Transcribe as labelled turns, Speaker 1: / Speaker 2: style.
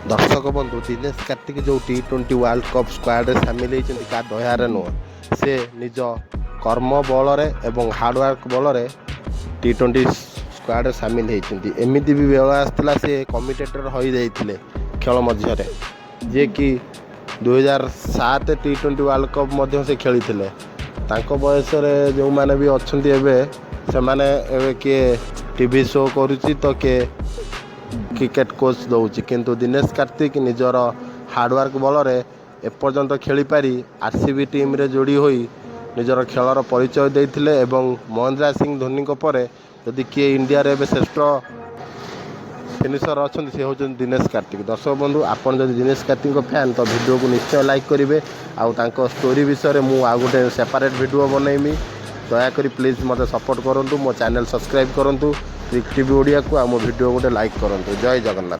Speaker 1: दर्शक बंधु दिनेश कार्तिक जो T20 वर्ल्ड कप स्क्वाड सामिल होती का दयारे नुह से निज कर्म बल एवं हार्डवर्क बल T20 स्क्वाड सामिल होती एमती भी बेल आसाला सी कमिटेटर हो जाते खेल मध्य जे कि 2007 T20 वर्ल्ड कप मध्य से खेली बयस जो मैंने भी अच्छा से माने किए टीवी शो करुच्ची तो किए क्रिकेट कोच दौर किंतु दिनेश कार्तिक निजर हार्डवर्क बल एपर्यंत खेली पारी आरसीबी टीम रे जोड़ी होई निजर खेलर परिचय देते एवं महेंद्र सिंह धोनी पर यदि किए इंडिया रे श्रेष्ठ फिनिशर अच्छा सी हूँ दिनेश कार्तिक। दर्शक बंधु आपन जब दिनेश कार्तिक फैन तो वीडियो को निश्चय लाइक करेंगे आउ स्टोरी विषय में मुझे गोटे सेपरेट वीडियो बनईमी दयाकोरी प्लीज मत सपोर्ट करूँ मो चैनल सब्सक्राइब करूँ क्रिक टीवी ओडिया को मो वीडियो गोटे लाइक करूँ। जय जगन्नाथ।